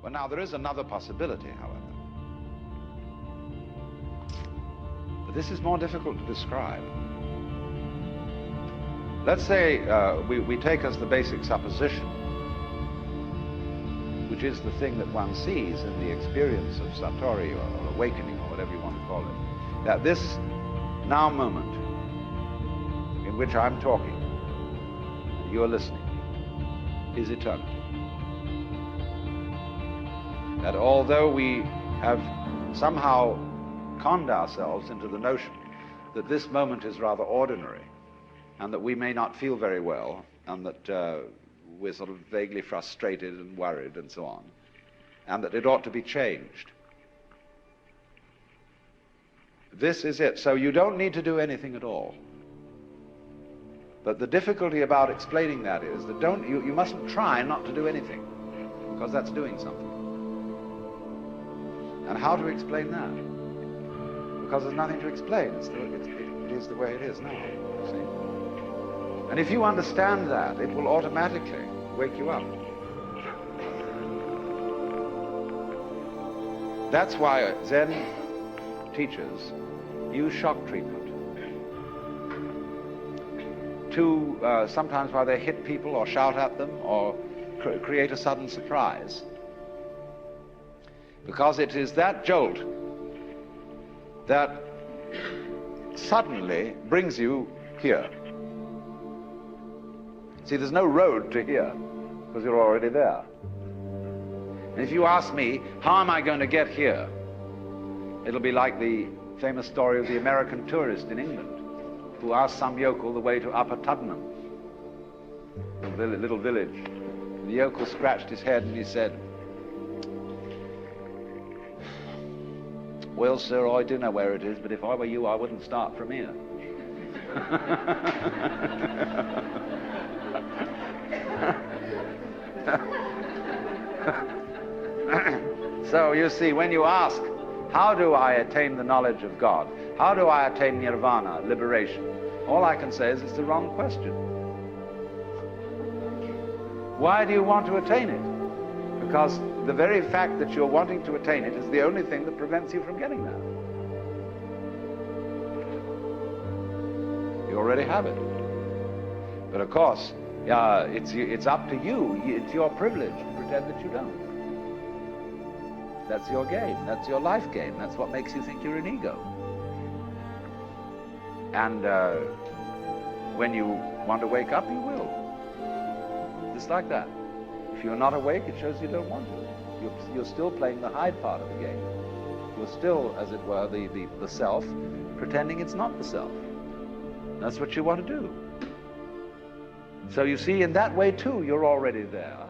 Well, now, there is another possibility, however. But this is more difficult to describe. Let's say we take as the basic supposition, which is the thing that one sees in the experience of Satori or awakening or whatever you want to call it, that this now moment in which I'm talking, you're listening, is eternity. That although we have somehow conned ourselves into the notion that this moment is rather ordinary, and that we may not feel very well, and that we're sort of vaguely frustrated and worried and so on, and that it ought to be changed. This is it. So you don't need to do anything at all. But the difficulty about explaining that is that you mustn't try not to do anything, because that's doing something. And how to explain that? Because there's nothing to explain. It is the way it is now, see? And if you understand that, it will automatically wake you up. That's why Zen teachers use shock treatment to sometimes why they hit people or shout at them or create a sudden surprise. Because it is that jolt that suddenly brings you here. See, there's no road to here, because you're already there. And if you ask me, how am I going to get here? It'll be like the famous story of the American tourist in England who asked some yokel the way to Upper Tuddenham, a little village. The yokel scratched his head and he said, "Well, sir, I do know where it is, but if I were you, I wouldn't start from here." So you see, when you ask, how do I attain the knowledge of God? How do I attain nirvana, liberation? All I can say is it's the wrong question. Why do you want to attain it? Because the very fact that you're wanting to attain it is the only thing that prevents you from getting there. You already have it. But of course, it's up to you. It's your privilege to pretend that you don't. That's your game. That's your life game. That's what makes you think you're an ego. And when you want to wake up, you will. Just like that. If you're not awake, it shows you don't want to. You're still playing the hide part of the game. You're still, as it were, the self, pretending it's not the self. That's what you want to do. So you see, in that way, too, you're already there.